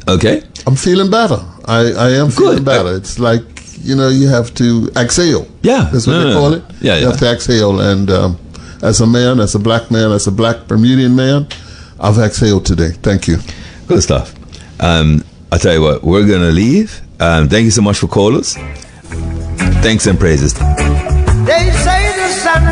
Okay. I'm feeling better. I am feeling better. It's like, you have to exhale. Yeah. That's what they call it. Yeah, You have to exhale. And as a man, as a black man, as a black Bermudian man, I've exhaled today. Thank you. Good stuff. I'll tell you what, we're going to leave. Thank you so much for callers. Thanks and praises. They say the sun